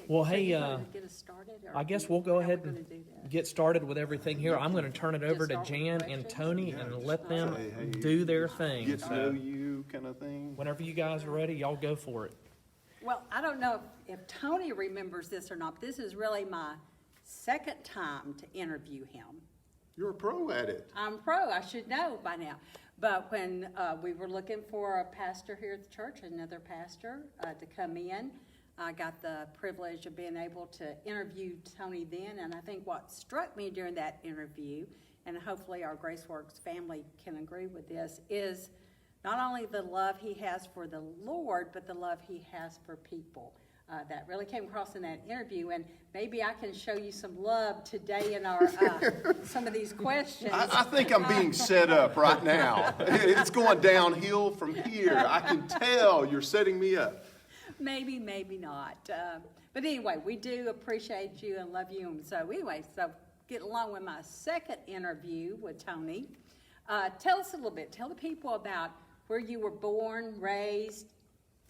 Well, So hey, you wanna get us started, or I guess we'll go how we're ahead gonna and do that? get started with everything here. I'm going to turn it over to start with Jan and questions? Tony Yeah, and just let them say, hey, do their thing. Get to know So you kind of thing. whenever you guys are ready, y'all go for it. Well, I don't know if Tony remembers this or not. This is really my second time to interview him. You're a pro at it. I'm pro, I should know by now. But when we were looking for a pastor here at the church, another pastor to come in, I got the privilege of being able to interview Tony then. And I think what struck me during that interview, and hopefully our GraceWorks family can agree with this, is not only the love he has for the Lord, but the love he has for people. That really came across in that interview, and maybe I can show you some love today in our some of these questions. I think I'm being set up right now. It's going downhill from here. I can tell you're setting me up. Maybe, maybe not. But anyway, we do appreciate you and love you. And so anyway, so get along with my second interview with Tony. Tell us a little bit. Tell the people about where you were born, raised.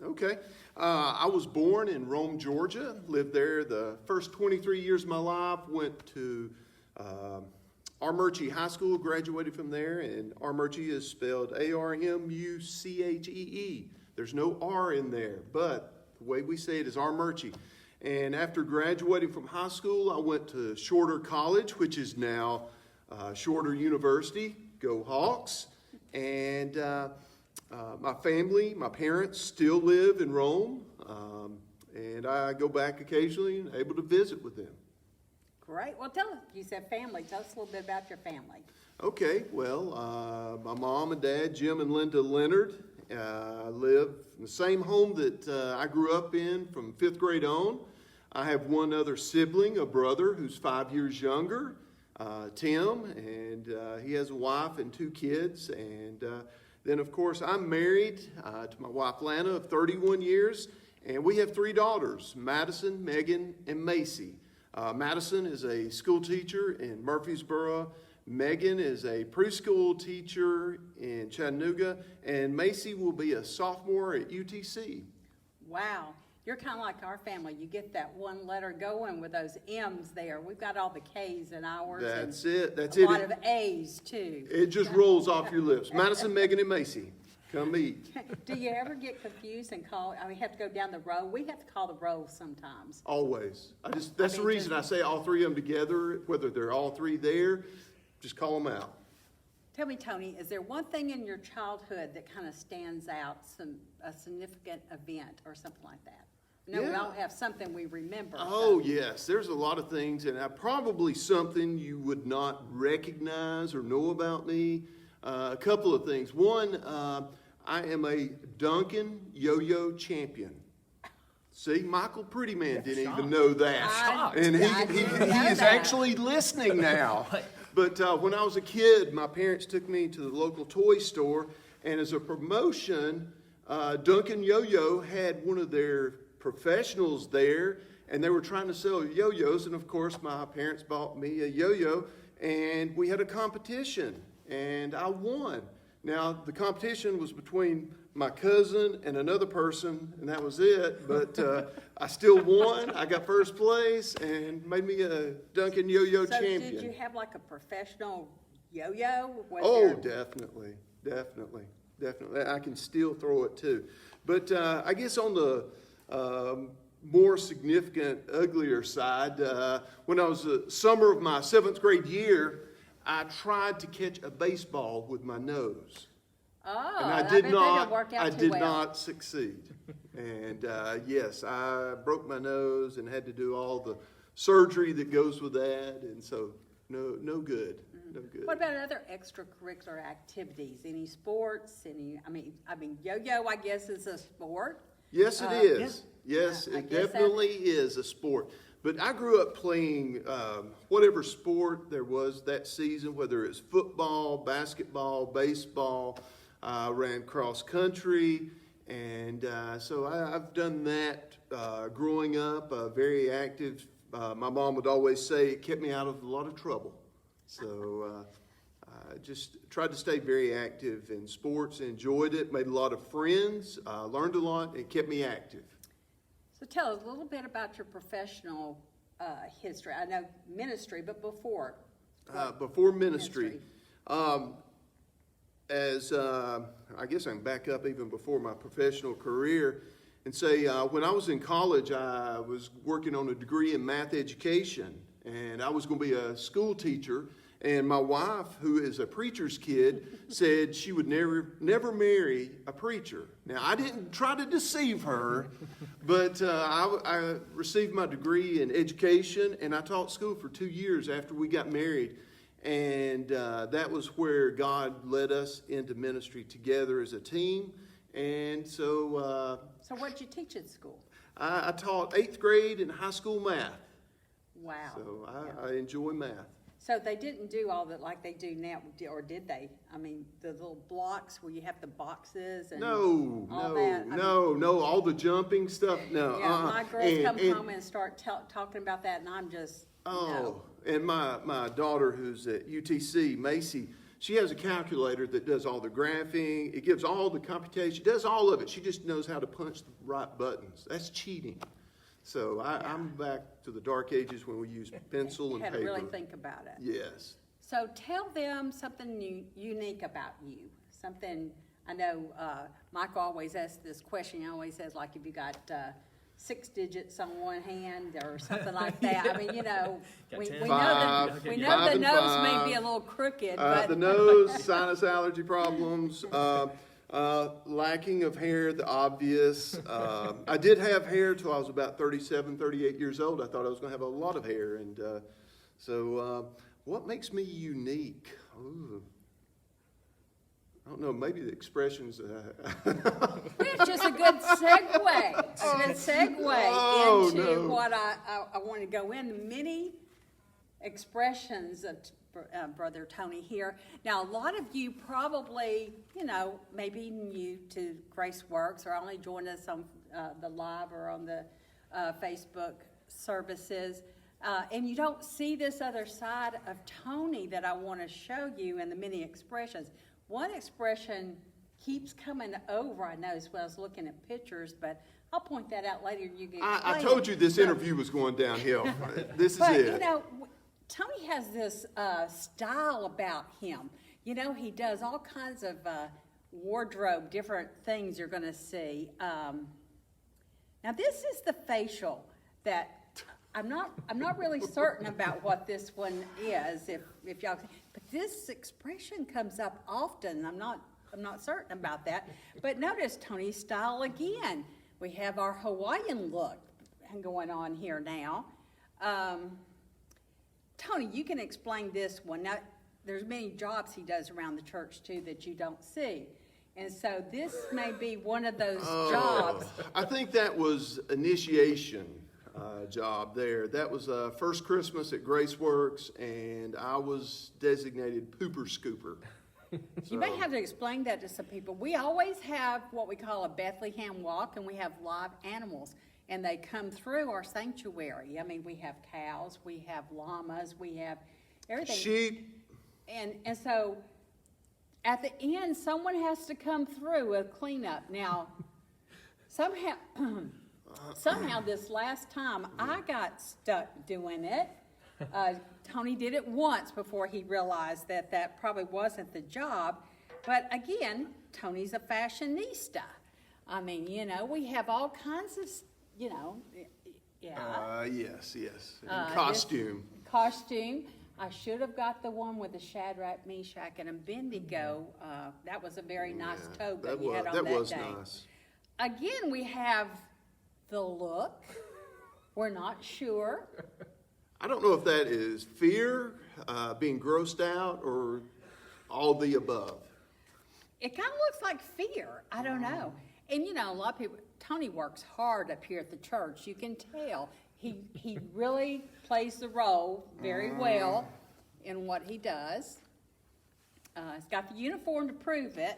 Okay. I was born in Rome, Georgia. Lived there the first 23 years of my life. Went to Armuchee High School, graduated from there. And Armuchee is spelled Armuchee. There's no R in there, but the way we say it is Armuchee. And after graduating from high school, I went to Shorter College, which is now Shorter University. Go Hawks. And my family, my parents still live in Rome, and I go back occasionally and able to visit with them. Great. Well, you said family. Tell us a little bit about your family. Okay, well, my mom and dad, Jim and Linda Leonard, live in the same home that I grew up in from 5th grade on. I have one other sibling, a brother who's 5 years younger, Tim, and he has a wife and 2 kids, and then, of course, I'm married to my wife, Lana, of 31 years, and we have 3 daughters, Madison, Megan, and Macy. Madison is a school teacher in Murfreesboro. Megan is a preschool teacher in Chattanooga, and Macy will be a sophomore at UTC. Wow. You're kind of like our family. You get that one letter going with those M's there. We've got all the K's in ours. That's and it. That's a it. lot of A's, too. It just rolls off your lips. Madison, Megan, and Macy, come eat. Do you ever get confused and have to go down the row? We have to call the row sometimes. Always. That's the reason I say all 3 of them together, whether they're all 3 there, just call them out. Tell me, Tony, is there one thing in your childhood that kind of stands out, a significant event or something like that? We Yeah. all have something we remember. Oh, so. yes. There's a lot of things, and probably something you would not recognize or know about me. A couple of things. One, I am a Duncan yo-yo champion. See, Michael Prettyman didn't even know that. Shocked. And he is that. actually listening now. But when I was a kid, my parents took me to the local toy store, and as a promotion, Duncan Yo-Yo had one of their professionals there, and they were trying to sell yo-yos, and of course my parents bought me a yo-yo, and we had a competition, and I won. Now, the competition was between my cousin and another person, and that was it, but I still won. I got first place and made me a Duncan Yo-Yo champion. So did you have like a professional yo-yo? Oh, definitely. I can still throw it too. But I guess on the more significant, uglier side, when I was the summer of my 7th grade year, I tried to catch a baseball with my nose. Oh, And I bet that didn't work out I too did well. not succeed. And yes, I broke my nose and had to do all the surgery that goes with that. And so no good. No good. What about other extracurricular activities? Any sports? I mean, yo-yo, I guess, is a sport. Yes, it is. yeah. Yes, I it guess definitely is a sport. But I grew up playing whatever sport there was that season, whether it's football, basketball, baseball. I ran cross country, and so I've done that growing up, very active. My mom would always say it kept me out of a lot of trouble. So I just tried to stay very active in sports, enjoyed it, made a lot of friends, learned a lot, and kept me active. So tell us a little bit about your professional history. I know ministry, but before. Before ministry. I guess I can back up even before my professional career and say when I was in college, I was working on a degree in math education, and I was going to be a school teacher. And my wife, who is a preacher's kid, said she would never marry a preacher. Now, I didn't try to deceive her, but I received my degree in education, and I taught school for 2 years after we got married. And that was where God led us into ministry together as a team. And so... So what did you teach at school? I taught 8th grade and high school math. Wow. So I enjoy math. So they didn't do all that like they do now, or did they? I mean, the little blocks where you have the boxes and all that. No, all the jumping stuff, no. Yeah, my girls come home and start talking about that, and I'm just, no. And my daughter who's at UTC, Macy, she has a calculator that does all the graphing. It gives all the computation, does all of it. She just knows how to punch the right buttons. That's cheating. So I'm back to the dark ages when we used pencil and paper. You had to really think about it. Yes. So tell them something unique about you. Something, I know Michael always asks this question. He always says, like, if you got 6 digits on one hand or something like that. Yeah. I mean, you know, we know Five, the five and nose may five. be a little crooked, but The nose, sinus allergy problems, lacking of hair, the obvious. I did have hair till I was about 37, 38 years old. I thought I was going to have a lot of hair. And so what makes me unique? Ooh. I don't know, maybe the expressions. it's just a good segue. Into what I want to go in. Many expressions of Brother Tony here. Now, a lot of you probably, maybe new to Grace Works or only joined us on the live or on the Facebook services. And you don't see this other side of Tony that I want to show you in the many expressions. One expression keeps coming over, I noticed when I was looking at pictures, but I'll point that out later and you can explain I told you this interview was going downhill. This is it. Tony has this style about him. He does all kinds of wardrobe, different things you're going to see. Now, this is the facial that I'm not really certain about what this one is. If y'all, but this expression comes up often. I'm not certain about that. But notice Tony's style again. We have our Hawaiian look going on here now. Tony, you can explain this one. Now, there's many jobs he does around the church, too, that you don't see. And so this may be one of those jobs. I think that was initiation job there. That was first Christmas at Grace Works, and I was designated pooper scooper. You may have to explain that to some people. We always have what we call a Bethlehem walk, and we have live animals. And they come through our sanctuary. I mean, we have cows, we have llamas, we have everything. Sheep. And so at the end, someone has to come through with cleanup. Now, somehow this last time, I got stuck doing it. Tony did it once before he realized that probably wasn't the job. But again, Tony's a fashionista. I mean, we have all kinds of Yes. And costume. Costume. I should have got the one with the Shadrach, Meshach, and Abednego. That was a very nice toga you had on that day. That was nice. Again, we have the look. We're not sure. I don't know if that is fear, being grossed out, or all the above. It kind of looks like fear. I don't know. And a lot of people, Tony works hard up here at the church. You can tell. He really plays the role very well in what he does. He's got the uniform to prove it.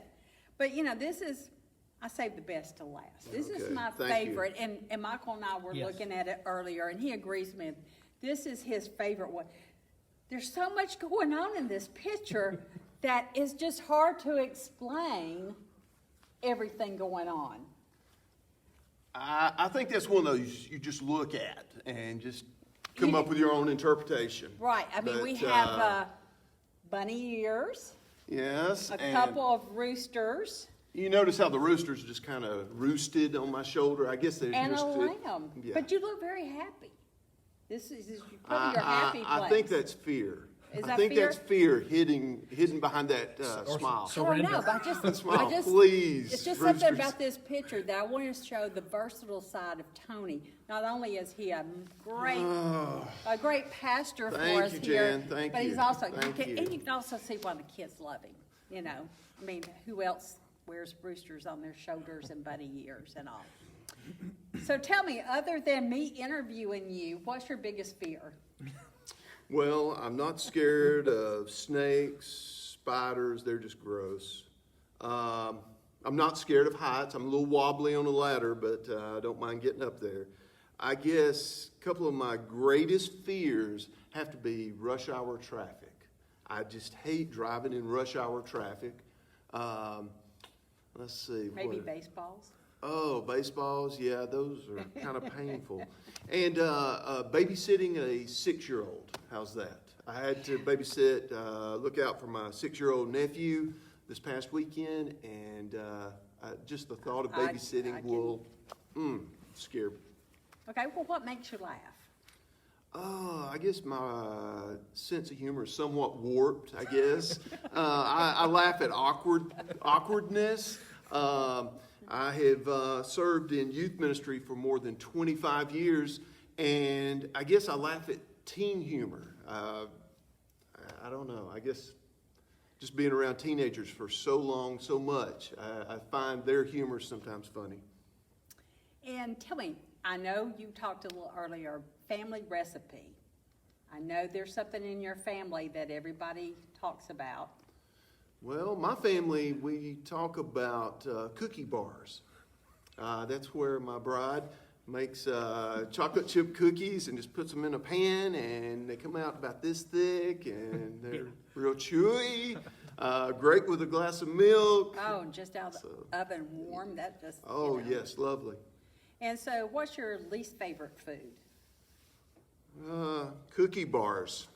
But, I saved the best to last. This is my favorite. And Michael and I were looking at it earlier, and he agrees with me. This is his favorite one. There's so much going on in this picture that is just hard to explain everything going on. I think that's one of those you just look at and just come up with your own interpretation. Right, I mean, we But, have bunny ears, Yes, a and couple of roosters, you notice how the roosters just kind of roosted on my shoulder. I guess they're and used a to it. lamb. Yeah. But you look very happy. This is probably your happy place. I think that's fear. Is I that think fear? that's fear hidden behind that smile. I don't know, Surrender. but Smile, I just, please, it's just something roosters. about this picture that I want to show the versatile side of Tony. Not only is he a great pastor for Thank us you, here, Jan. Thank but he's you. also, Thank you. and you can also see why the kids love him, you know. I mean, who else wears roosters on their shoulders and bunny ears and all? So tell me, other than me interviewing you, what's your biggest fear? Well, I'm not scared of snakes, spiders. They're just gross. I'm not scared of heights. I'm a little wobbly on a ladder, but I don't mind getting up there. I guess a couple of my greatest fears have to be rush hour traffic. I just hate driving in rush hour traffic. Let's see. Maybe what- baseballs? Oh, baseballs, yeah, those are kind of painful. And babysitting a 6-year-old, how's that? I had to babysit, look out for my 6-year-old nephew this past weekend, and just the thought of babysitting I can- will scare me. Okay, well, what makes you laugh? I guess my sense of humor is somewhat warped, I guess. I laugh at awkwardness. I have served in youth ministry for more than 25 years, and I guess I laugh at teen humor. I don't know. I guess just being around teenagers for so long, so much, I find their humor sometimes funny. And tell me, I know you talked a little earlier, family recipe. I know there's something in your family that everybody talks about. Well, my family, we talk about cookie bars. That's where my bride makes chocolate chip cookies and just puts them in a pan, and they come out about this thick, and they're real chewy. Great with a glass of milk. Oh, just out of the oven warm, that just, Oh, you know. yes, lovely. And so what's your least favorite food? Cookie bars.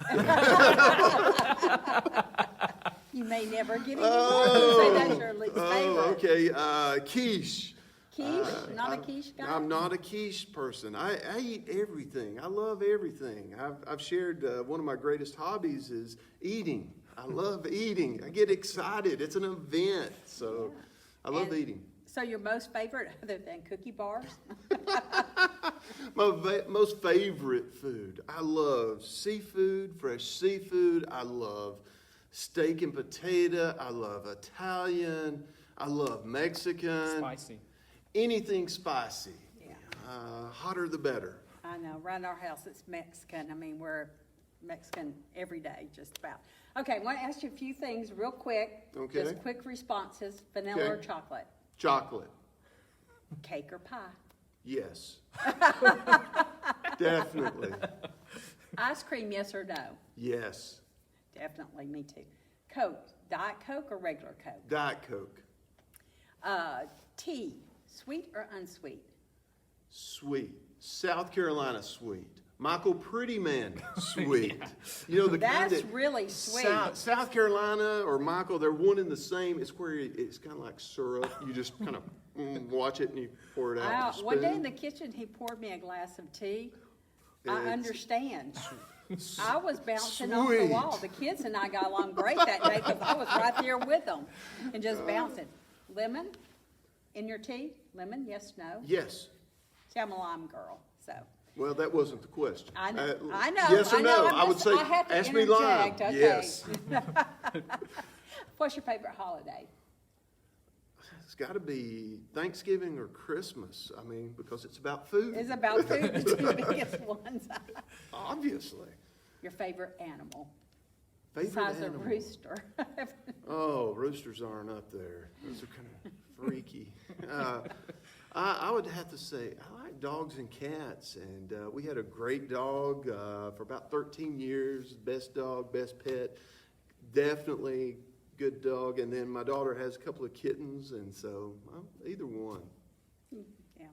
You may never get any more than say that's your least Oh, favorite. okay. Quiche. Quiche? Not a quiche guy? I'm not a quiche person. I eat everything. I love everything. I've shared one of my greatest hobbies is eating. I love eating. I get excited. It's an event. So I love And eating. So your most favorite other than cookie bars? My most favorite food. I love seafood, fresh seafood. I love steak and potato. I love Italian. I love Mexican. Spicy. Anything spicy. Yeah. Hotter the better. I know, around our house it's Mexican. I mean, we're Mexican every day, just about. Okay, I want to ask you a few things real quick. Okay. Just quick responses, vanilla or Okay. chocolate? Chocolate. Cake or pie? Yes. Definitely. Ice cream, yes or no? Yes. Definitely, me too. Coke, Diet Coke or regular Coke? Diet Coke. Tea, sweet or unsweet? Sweet. South Carolina sweet. Michael Prettyman sweet. You know the That's kind that really sweet. South Carolina or Michael, they're one and the same. It's where it's kind of like syrup. You just kind of watch it and you pour it out. with a One day in spoon. the kitchen, he poured me a glass of tea. I It's- understand. I was bouncing off the Sweet. wall. The kids and I got along great that day because I was right there with them and just bouncing. Lemon in your tea? Lemon, yes, no? Yes. See, I'm a lime girl, so. Well, that wasn't the question. I know, I know. Yes or I know, no? I'm I would just- say, I have to ask me lime. interject, okay. Yes. What's your favorite holiday? It's got to be Thanksgiving or Christmas. I mean, because it's about food. It's about food, the two biggest ones. Obviously. Your favorite animal? Favorite Besides a animal. rooster. Oh, roosters aren't up there. Those are kind of freaky. I would have to say I like dogs and cats, and we had a great dog for about 13 years. Best dog, best pet. Definitely good dog. And then my daughter has a couple of kittens, and so either one. Yeah.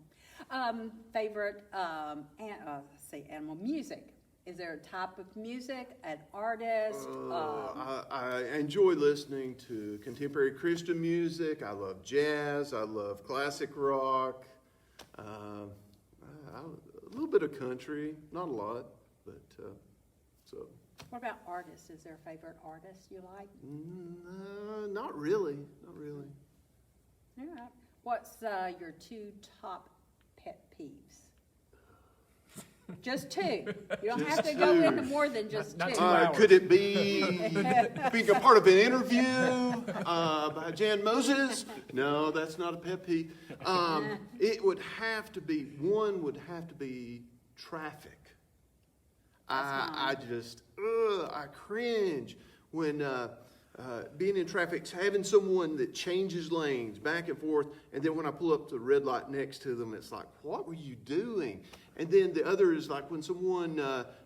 Favorite, let's see, animal music. Is there a type of music, an artist? I enjoy listening to contemporary Christian music. I love jazz. I love classic rock. A little bit of country, not a lot, but so. What about artists? Is there a favorite artist you like? Not really, not really. All right. What's your 2 top pet peeves? Just 2. You don't Just have to go 2. into more than just Not 2. 2 hours. Could it be being a part of an interview by Jan Moses? No, that's not a pet peeve. It would have to be, one would have to be traffic. I cringe when being in traffic, having someone that changes lanes back and forth, and then when I pull up to the red light next to them, it's like, what were you doing? And then the other is like when someone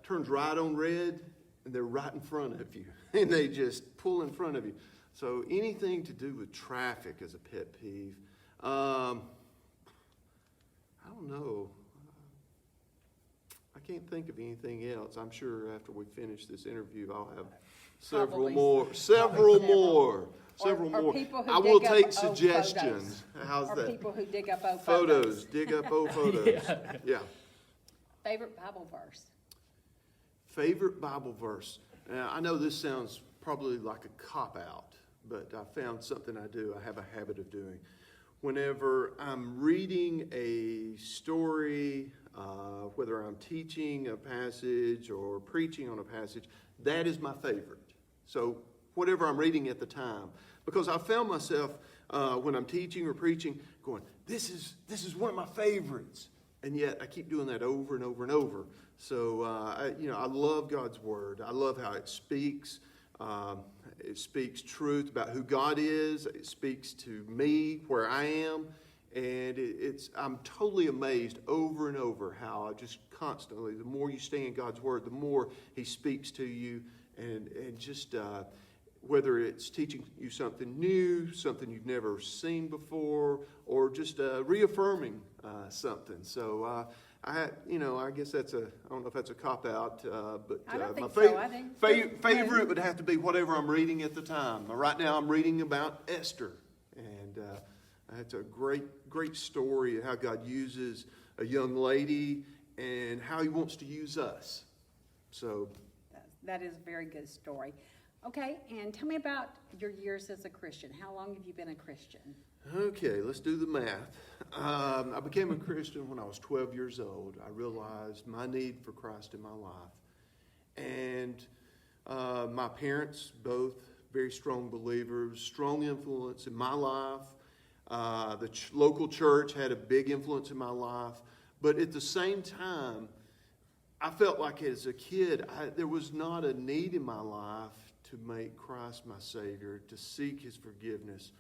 turns right on red, and they're right in front of you, and they just pull in front of you. So anything to do with traffic is a pet peeve. I don't know. I can't think of anything else. I'm sure after we finish this interview, I'll have several Probably more. Or people who I will dig up take old suggestions. How's Or that? people who dig up old Photos. Dig up old photos. Yeah. Favorite Bible verse? Favorite Bible verse. Now, I know this sounds probably like a cop-out, but I found something I have a habit of doing. Whenever I'm reading a story, whether I'm teaching a passage or preaching on a passage, that is my favorite. So whatever I'm reading at the time, because I found myself when I'm teaching or preaching going, this is one of my favorites, and yet I keep doing that over and over and over. So I love God's word. I love how it speaks. It speaks truth about who God is. It speaks to me where I am. And I'm totally amazed over and over how just constantly, the more you stay in God's word, the more he speaks to you. And just whether it's teaching you something new, something you've never seen before, or just reaffirming something. So I guess I don't know if that's a cop-out, but I don't my think so. I think favorite would have to be whatever I'm reading at the time. Right now I'm reading about Esther, and it's a great story of how God uses a young lady and how he wants to use us. So That is a very good story. Okay, and tell me about your years as a Christian. How long have you been a Christian? Okay, let's do the math. I became a Christian when I was 12 years old. I realized my need for Christ in my life. And my parents, both very strong believers, strong influence in my life. The local church had a big influence in my life. But at the same time, I felt like as a kid, there was not a need in my life to make Christ my Savior, to seek his forgiveness.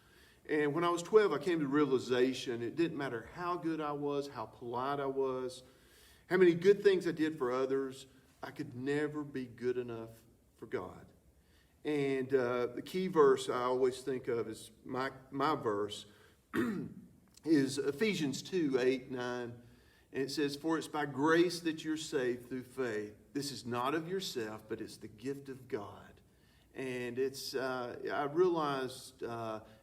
And when I was 12, I came to the realization it didn't matter how good I was, how polite I was, how many good things I did for others, I could never be good enough for God. And the key verse I always think of is my verse is Ephesians 2:8-9. And it says, "For it's by grace that you're saved through faith. This is not of yourself, but it's the gift of God." And I realized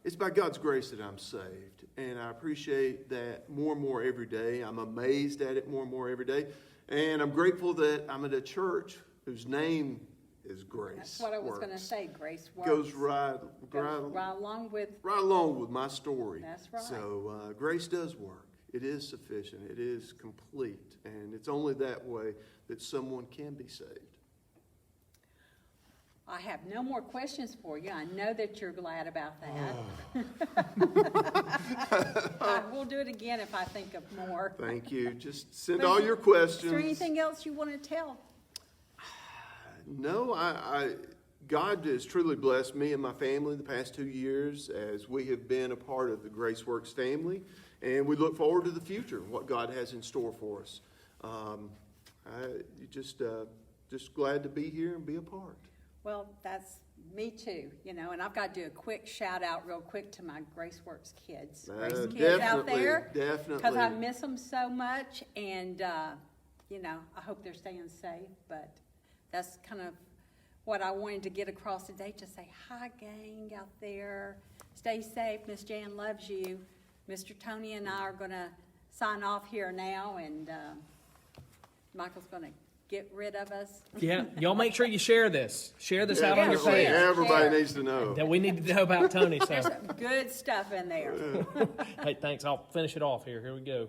it's by God's grace that I'm saved. And I appreciate that more and more every day. I'm amazed at it more and more every day. And I'm grateful that I'm at a church whose name is Grace. That's what I was going to say. Grace works. Goes right along with. Right along with my story. That's right. So grace does work. It is sufficient. It is complete. And it's only that way that someone can be saved. I have no more questions for you. I know that you're glad about that. We'll do it again if I think of more. Thank you. Just send all your questions. Is there anything else you want to tell? No, God has truly blessed me and my family the past 2 years as we have been a part of the GraceWorks family. And we look forward to the future, what God has in store for us. Just glad to be here and be a part. Well, that's me too, you know, and I've got to do a quick shout out real quick to my GraceWorks kids. Grace kids out there. Definitely. Because I miss them so much, and, you know, I hope they're staying safe, but that's kind of what I wanted to get across today, to say hi, gang out there. Stay safe. Miss Jan loves you. Mr. Tony and I are going to sign off here now, and Michael's going to get rid of us. Yeah, y'all make sure you share this. Share this out on your Definitely. page. Everybody Share. needs to know. That we need to know about Tony, so. There's some good stuff in there. Hey, thanks. I'll finish it off here. Here we go.